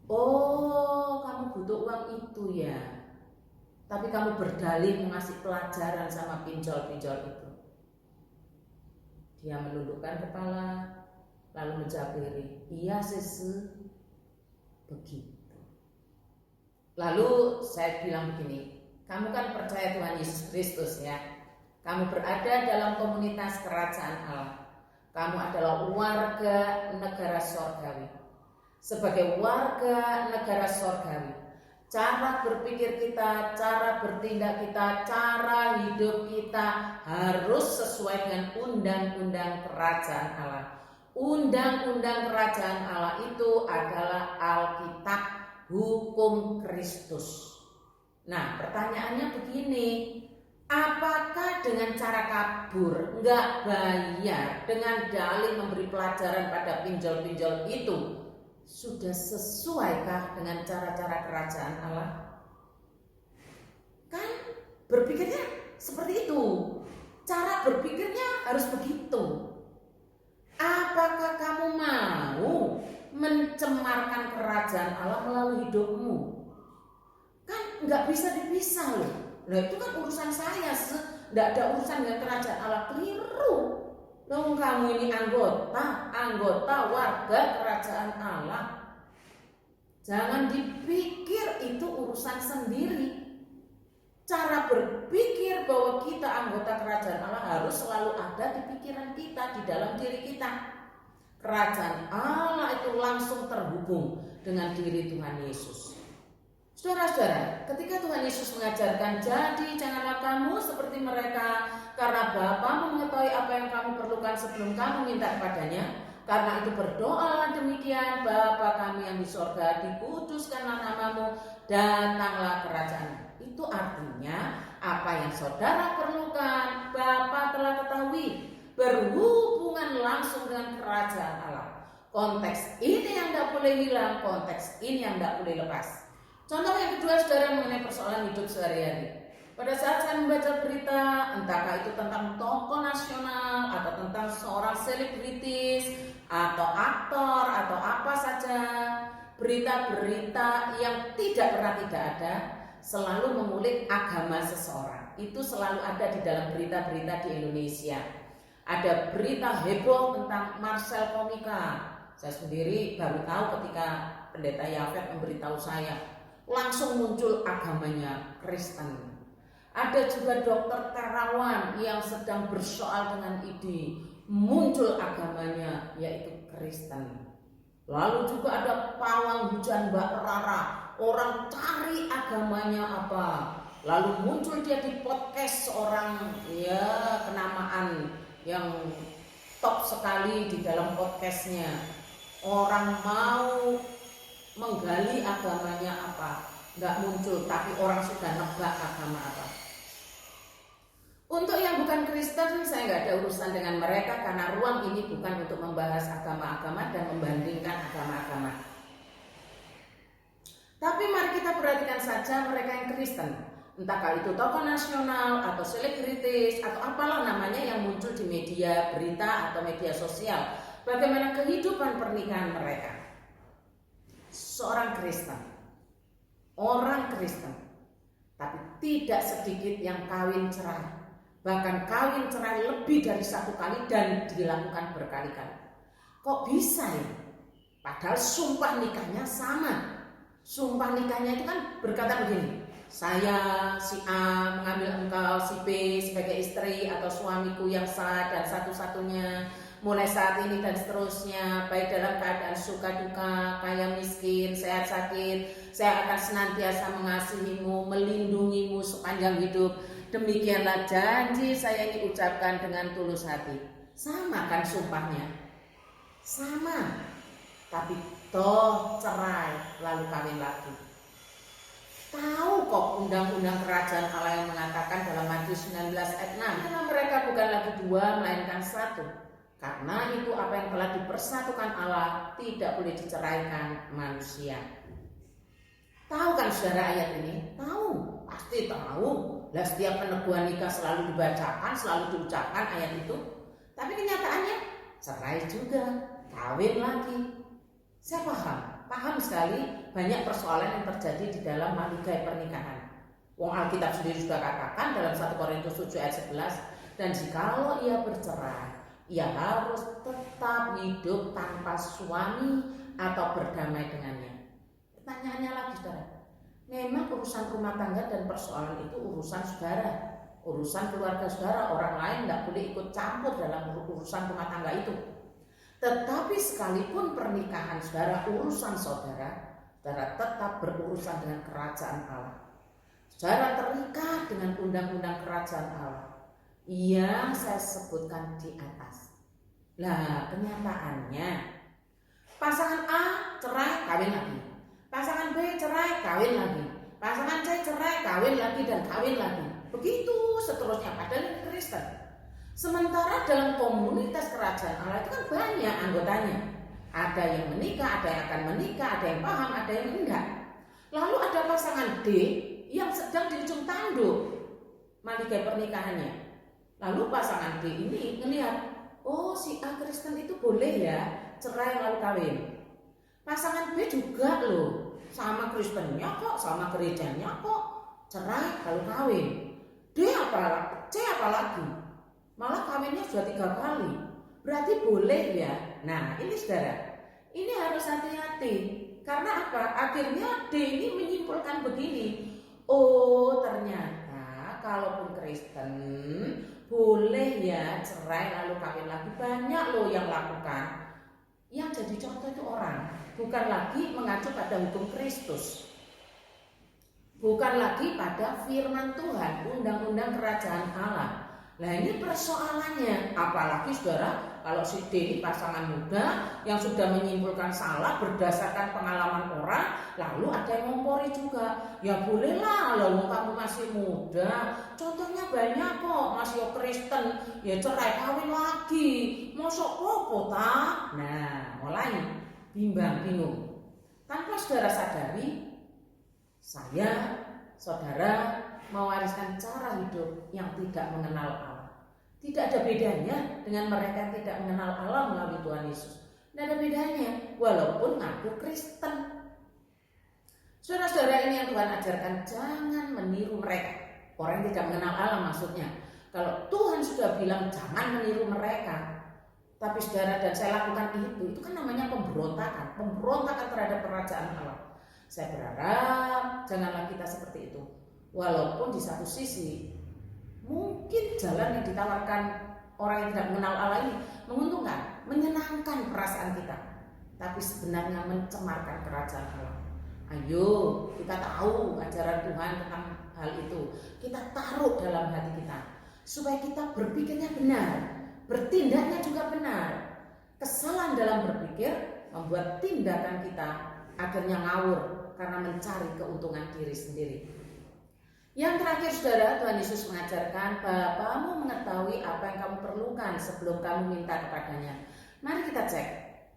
Oh, kamu butuh uang itu ya. Tapi kamu berdalih mengasih pelajaran sama pinjol-pinjol itu. Dia menundukkan kepala, lalu menjabiri, iya sese, begitu. Lalu saya bilang begini, kamu kan percaya Tuhan Yesus Kristus ya. Kamu berada dalam komunitas kerajaan Allah. Kamu adalah warga negara sorgawi. Sebagai warga negara sorgawi, cara berpikir kita, cara bertindak kita, cara hidup kita harus sesuai dengan undang-undang kerajaan Allah. Undang-undang kerajaan Allah itu adalah Alkitab, hukum Kristus. Nah, pertanyaannya begini, apakah dengan cara kabur, enggak bayar, dengan dalih memberi pelajaran pada pinjol-pinjol itu sudah sesuaikah dengan cara-cara kerajaan Allah? Kan berpikirnya seperti itu. Cara berpikirnya harus begitu. Apakah kamu mau mencemarkan kerajaan Allah melalui hidupmu? Kan nggak bisa dipisah loh. Nah itu kan urusan saya, nggak ada urusan dengan kerajaan Allah. Keliru. Loh, kamu ini anggota warga kerajaan Allah. Jangan dipikir itu urusan sendiri. Cara berpikir bahwa kita anggota kerajaan Allah harus selalu ada di pikiran kita, di dalam diri kita. Kerajaan Allah itu langsung terhubung dengan diri Tuhan Yesus. Saudara-saudara, ketika Tuhan Yesus mengajarkan, jadi janganlah kamu seperti mereka, karena Bapa mengetahui apa yang kamu perlukan sebelum kamu minta kepadanya. Karena itu berdoalah demikian, Bapa kami yang di sorga, dikuduskanlah namamu, datanglah kerajaan. Itu artinya apa yang saudara perlukan, Bapa telah ketahui, berhubungan langsung dengan kerajaan Allah. Konteks ini yang tidak boleh hilang, konteks ini yang tidak boleh lepas. Contoh yang kedua, saudara, mengenai persoalan hidup sehari-hari. Pada saat saya membaca berita, entahkah itu tentang tokoh nasional atau tentang seorang selebritis atau aktor atau apa saja, berita-berita yang tidak pernah tidak ada selalu mengulik agama seseorang. Itu selalu ada di dalam berita-berita di Indonesia. Ada berita heboh tentang Marcel Komika. Saya sendiri baru tahu ketika Pendeta Yafet memberitahu saya. Langsung muncul agamanya Kristen. Ada juga dokter terawan yang sedang bersoal dengan ide, muncul agamanya yaitu Kristen. Lalu juga ada pawang hujan Mbak Rara, orang cari agamanya apa. Lalu muncul dia di podcast seorang kenamaan yang top sekali di dalam podcastnya. Orang mau menggali agamanya apa, nggak muncul, tapi orang sudah nebak agama apa. Untuk yang bukan Kristen, saya nggak ada urusan dengan mereka karena ruang ini bukan untuk membahas agama-agama dan membandingkan agama-agama. Tapi mari kita perhatikan saja mereka yang Kristen, entahkah itu tokoh nasional atau selebritis atau apalah namanya yang muncul di media berita atau media sosial. Bagaimana kehidupan pernikahan mereka? Seorang Kristen, orang Kristen, tapi tidak sedikit yang kawin cerai, bahkan kawin cerai lebih dari satu kali dan dilakukan berkali-kali. Kok bisa ya? Padahal sumpah nikahnya sama. Sumpah nikahnya itu kan berkata begini, saya si A mengambil engkau si B sebagai istri atau suamiku yang sah dan satu-satunya mulai saat ini dan seterusnya, baik dalam keadaan suka duka, kaya miskin, sehat sakit, saya akan senantiasa mengasihimu, melindungimu sepanjang hidup. Demikianlah janji saya ini ucapkan dengan tulus hati. Sama kan sumpahnya? Sama. Tapi toh cerai lalu kawin lagi. Tahu kok undang-undang kerajaan Allah yang mengatakan dalam Matius Matius 19 ayat 6. Karena mereka bukan lagi dua melainkan satu. Karena itu apa yang telah dipersatukan Allah tidak boleh diceraikan manusia. Tahu kan saudara ayat ini? Tahu, pasti tahu. Lah setiap peneguhan nikah selalu dibacakan, selalu diucapkan ayat itu. Tapi kenyataannya cerai juga, kawin lagi. Saya paham sekali banyak persoalan yang terjadi di dalam maligai pernikahan. Wong Alkitab sendiri sudah katakan dalam 1 Korintus 7 ayat 11, dan jikalau ia bercerai, ia harus tetap hidup tanpa suami atau berdamai dengannya. Pertanyaannya lagi saudara, memang urusan rumah tangga dan persoalan itu urusan saudara, urusan keluarga saudara, orang lain tidak boleh ikut campur dalam urusan rumah tangga itu. Tetapi sekalipun pernikahan saudara urusan saudara, saudara tetap berurusan dengan kerajaan Allah. Saudara terikat dengan undang-undang kerajaan Allah yang saya sebutkan di atas. Lah kenyataannya pasangan A cerai kawin lagi, pasangan B cerai kawin lagi, pasangan C cerai kawin lagi dan kawin lagi. Begitu seterusnya, padahal ini Kristen. Sementara dalam komunitas kerajaan Allah itu kan banyak anggotanya. Ada yang menikah, ada yang akan menikah, ada yang paham, ada yang enggak. Lalu ada pasangan D yang sedang di ujung tanduk maligai pernikahannya. Lalu pasangan D ini melihat, oh si A Kristen itu boleh ya cerai lalu kawin. Pasangan B juga loh, sama Kristennya kok, sama gerejanya kok, cerai lalu kawin. C apalagi, malah kawinnya sudah 3 kali. Berarti boleh ya. Nah ini saudara, ini harus hati-hati. Karena apa? Akhirnya D ini menyimpulkan begini, oh ternyata kalaupun Kristen boleh ya cerai lalu kawin lagi. Banyak loh yang lakukan. Yang jadi contoh itu orang, bukan lagi mengacu pada hukum Kristus, bukan lagi pada firman Tuhan, undang-undang kerajaan Allah. Nah ini persoalannya. Apalagi saudara, kalau si D ini pasangan muda yang sudah menyimpulkan salah berdasarkan pengalaman orang, lalu ada yang ngompori juga. Ya bolehlah, lalu kamu masih muda, contohnya banyak kok, masih Kristen, ya cerai kawin lagi, mosok popo tak? Nah mulai bingung. Tanpa saudara sadari, saya, saudara mewariskan cara hidup yang tidak mengenal Allah. Tidak ada bedanya dengan mereka yang tidak mengenal Allah melalui Tuhan Yesus. Tidak ada bedanya, walaupun ngaku Kristen. Saudara-saudara, ini yang Tuhan ajarkan, jangan meniru mereka. Orang yang tidak mengenal Allah maksudnya. Kalau Tuhan sudah bilang jangan meniru mereka, tapi saudara dan saya lakukan itu kan namanya pemberontakan terhadap kerajaan Allah. Saya berharap janganlah kita seperti itu. Walaupun di satu sisi mungkin jalan yang ditawarkan orang yang tidak mengenal Allah ini menguntungkan, menyenangkan perasaan kita, tapi sebenarnya mencemarkan kerajaan Allah. Ayo kita tahu ajaran Tuhan tentang hal itu, kita taruh dalam hati kita supaya kita berpikirnya benar, bertindaknya juga benar. Kesalahan dalam berpikir membuat tindakan kita akhirnya ngawur karena mencari keuntungan diri sendiri. Yang terakhir saudara, Tuhan Yesus mengajarkan, Bapamu mengetahui apa yang kamu perlukan sebelum kamu minta kepadanya. Mari kita cek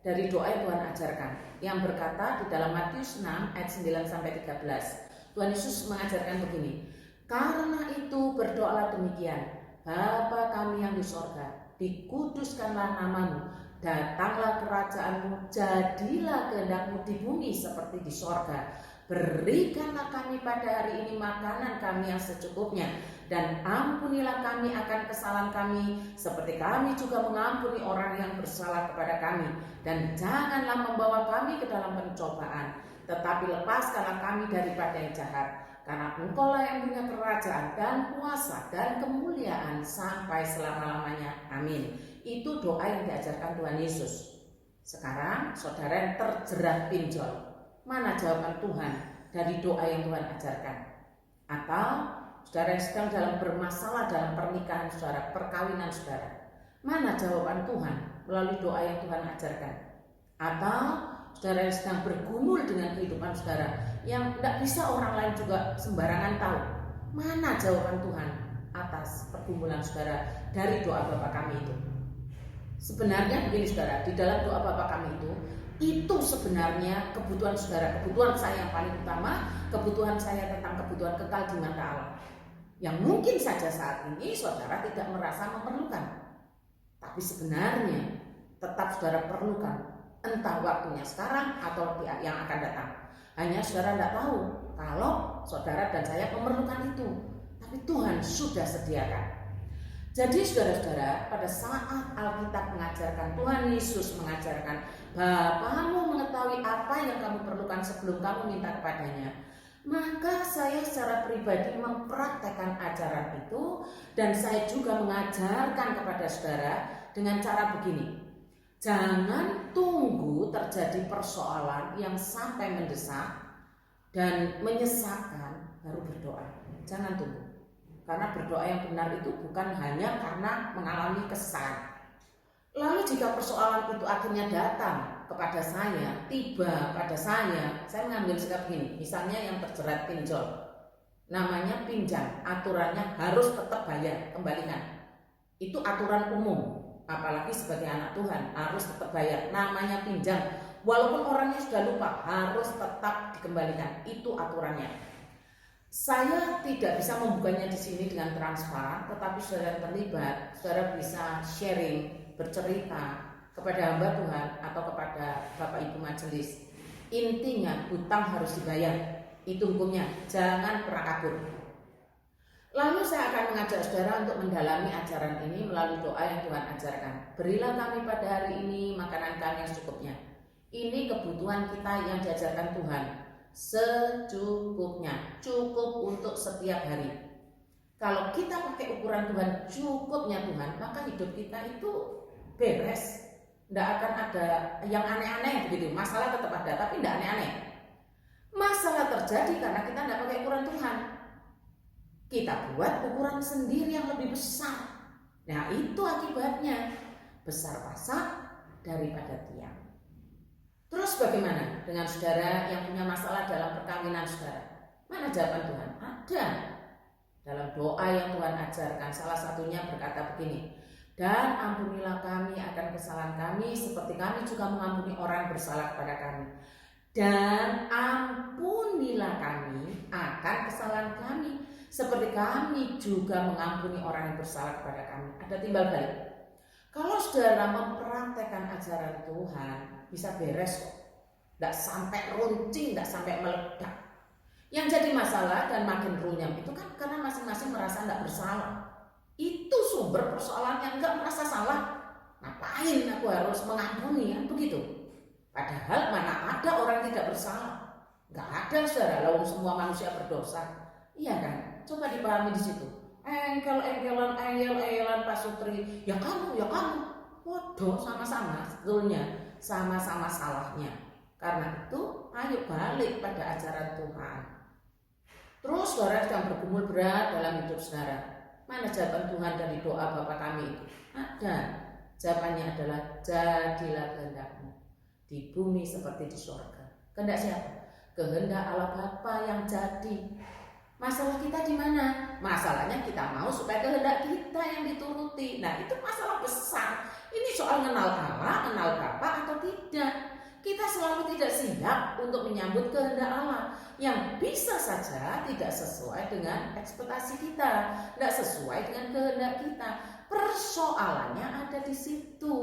dari doa yang Tuhan ajarkan, yang berkata di dalam Matius 6 ayat 9-13. Tuhan Yesus mengajarkan begini, karena itu berdoalah demikian, Bapa kami yang di sorga, dikuduskanlah namamu, datanglah kerajaanmu, jadilah kehendakmu di bumi seperti di sorga. Berikanlah kami pada hari ini makanan kami yang secukupnya, dan ampunilah kami akan kesalahan kami seperti kami juga mengampuni orang yang bersalah kepada kami, dan janganlah membawa kami ke dalam pencobaan, tetapi lepaskanlah kami daripada yang jahat, karena Engkaulah yang punya kerajaan dan kuasa dan kemuliaan sampai selama-lamanya. Amin. Itu doa yang diajarkan Tuhan Yesus. Sekarang saudara yang terjerat pinjol, mana jawaban Tuhan dari doa yang Tuhan ajarkan? Atau saudara yang sedang dalam bermasalah dalam pernikahan saudara, perkawinan saudara, mana jawaban Tuhan melalui doa yang Tuhan ajarkan? Atau saudara yang sedang bergumul dengan kehidupan saudara yang tidak bisa orang lain juga sembarangan tahu, mana jawaban Tuhan atas pergumulan saudara dari doa Bapa kami itu? Sebenarnya begini saudara, di dalam doa Bapa kami itu sebenarnya kebutuhan saudara, kebutuhan saya yang paling utama, kebutuhan saya tentang kebutuhan kekal di mata Allah, yang mungkin saja saat ini saudara tidak merasa memerlukan, tapi sebenarnya tetap saudara perlukan, entah waktunya sekarang atau yang akan datang. Hanya saudara tidak tahu kalau saudara dan saya memerlukan itu, tapi Tuhan sudah sediakan. Jadi saudara-saudara, pada saat Alkitab mengajarkan, Tuhan Yesus mengajarkan, Bapamu mengetahui apa yang kamu perlukan sebelum kamu minta kepadanya, maka saya secara pribadi mempraktekkan ajaran itu, dan saya juga mengajarkan kepada saudara dengan cara begini. Jangan tunggu terjadi persoalan yang sampai mendesak dan menyesakkan baru berdoa. Jangan tunggu. Karena berdoa yang benar itu bukan hanya karena mengalami kesesakan. Lalu jika persoalan itu akhirnya datang kepada saya, tiba pada saya mengambil sikap begini. Misalnya yang terjerat pinjol, namanya pinjam, aturannya harus tetap bayar, kembalikan. Itu aturan umum, apalagi sebagai anak Tuhan harus tetap bayar. Namanya pinjam, walaupun orangnya sudah lupa, harus tetap dikembalikan. Itu aturannya. Saya tidak bisa membukanya di sini dengan transparan, tetapi saudara terlibat, saudara bisa sharing, bercerita kepada hamba Tuhan atau kepada Bapak Ibu majelis. Intinya hutang harus dibayar, itu hukumnya, jangan pernah kabur. Lalu saya akan mengajak saudara untuk mendalami ajaran ini melalui doa yang Tuhan ajarkan. Berilah kami pada hari ini makanan kami yang secukupnya. Ini kebutuhan kita yang diajarkan Tuhan. Secukupnya, cukup untuk setiap hari. Kalau kita pakai ukuran Tuhan, cukupnya Tuhan, maka hidup kita itu beres. Tidak akan ada yang aneh-aneh begitu. Masalah tetap ada, tapi tidak aneh-aneh. Masalah terjadi karena kita tidak pakai ukuran Tuhan. Kita buat ukuran sendiri yang lebih besar. Nah, itu akibatnya besar pasak daripada tiang. Terus bagaimana dengan saudara yang punya masalah dalam perkawinan saudara? Mana jawaban Tuhan? Ada. Dalam doa yang Tuhan ajarkan, salah satunya berkata begini, dan ampunilah kami akan kesalahan kami seperti kami juga mengampuni orang bersalah kepada kami. Dan ampunilah kami akan kesalahan kami seperti kami juga mengampuni orang yang bersalah kepada kami. Ada timbal balik. Kalau saudara mempraktekkan ajaran Tuhan, bisa beres kok. Tidak sampai runcing, tidak sampai meledak. Yang jadi masalah dan makin runyam itu kan karena masing-masing merasa tidak bersalah. Itu sumber persoalan yang tidak merasa salah. Ngapain aku harus mengampuni, kan begitu. Padahal mana ada orang tidak bersalah. Nggak ada saudara, lalu semua manusia berdosa. Iya kan? Coba dipahami di situ. Engkel-engkelan Pak Sutri, ya kamu. Waduh, sama-sama sebetulnya, sama-sama salahnya. Karena itu, ayo balik pada ajaran Tuhan. Terus saudara sedang bergumul berat dalam hidup saudara. Mana jawaban Tuhan dari doa Bapa kami itu? Ada. Jawabannya adalah jadilah kehendakmu di bumi seperti di surga. Kehendak siapa? Kehendak Allah Bapa yang jadi. Masalah kita di mana? Masalahnya kita mau supaya kehendak kita yang dituruti. Nah, itu masalah besar. Ini soal kenal Allah, kenal Bapa atau tidak. Kita selalu tidak siap untuk menyambut kehendak Allah yang bisa saja tidak sesuai dengan ekspektasi kita, tidak sesuai dengan kehendak kita. Persoalannya ada di situ.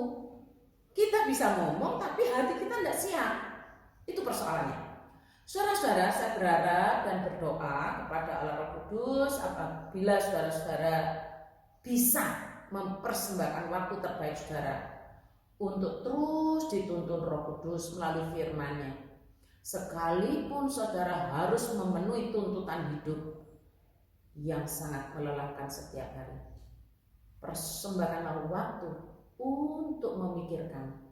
Kita bisa ngomong tapi hati kita tidak siap. Itu persoalannya. Saudara-saudara, saya berharap dan berdoa kepada Allah Roh Kudus apabila saudara-saudara bisa mempersembahkan waktu terbaik saudara untuk terus dituntun Roh Kudus melalui firman-Nya. Sekalipun saudara harus memenuhi tuntutan hidup yang sangat melelahkan setiap hari, persembahkanlah waktu untuk memikirkan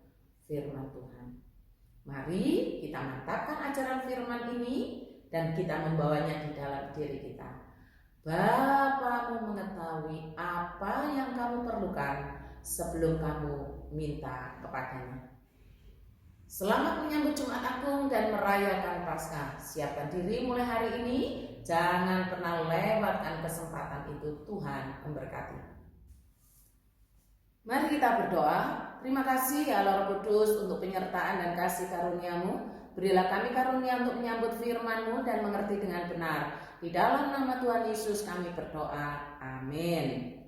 firman Tuhan. Mari kita mantapkan ajaran firman ini dan kita membawanya di dalam diri kita. Bapamu mengetahui apa yang kamu perlukan sebelum kamu minta kepadanya. Selamat menyambut Jumat Agung dan merayakan Paskah. Siapkan diri mulai hari ini Jangan pernah lewatkan kesempatan itu. Tuhan memberkati. Mari kita berdoa. Terima kasih ya Allah Roh Kudus untuk penyertaan dan kasih karunia-Mu. Berilah kami karunia untuk menyambut firman-Mu dan mengerti dengan benar. Di dalam nama Tuhan Yesus kami berdoa. Amin.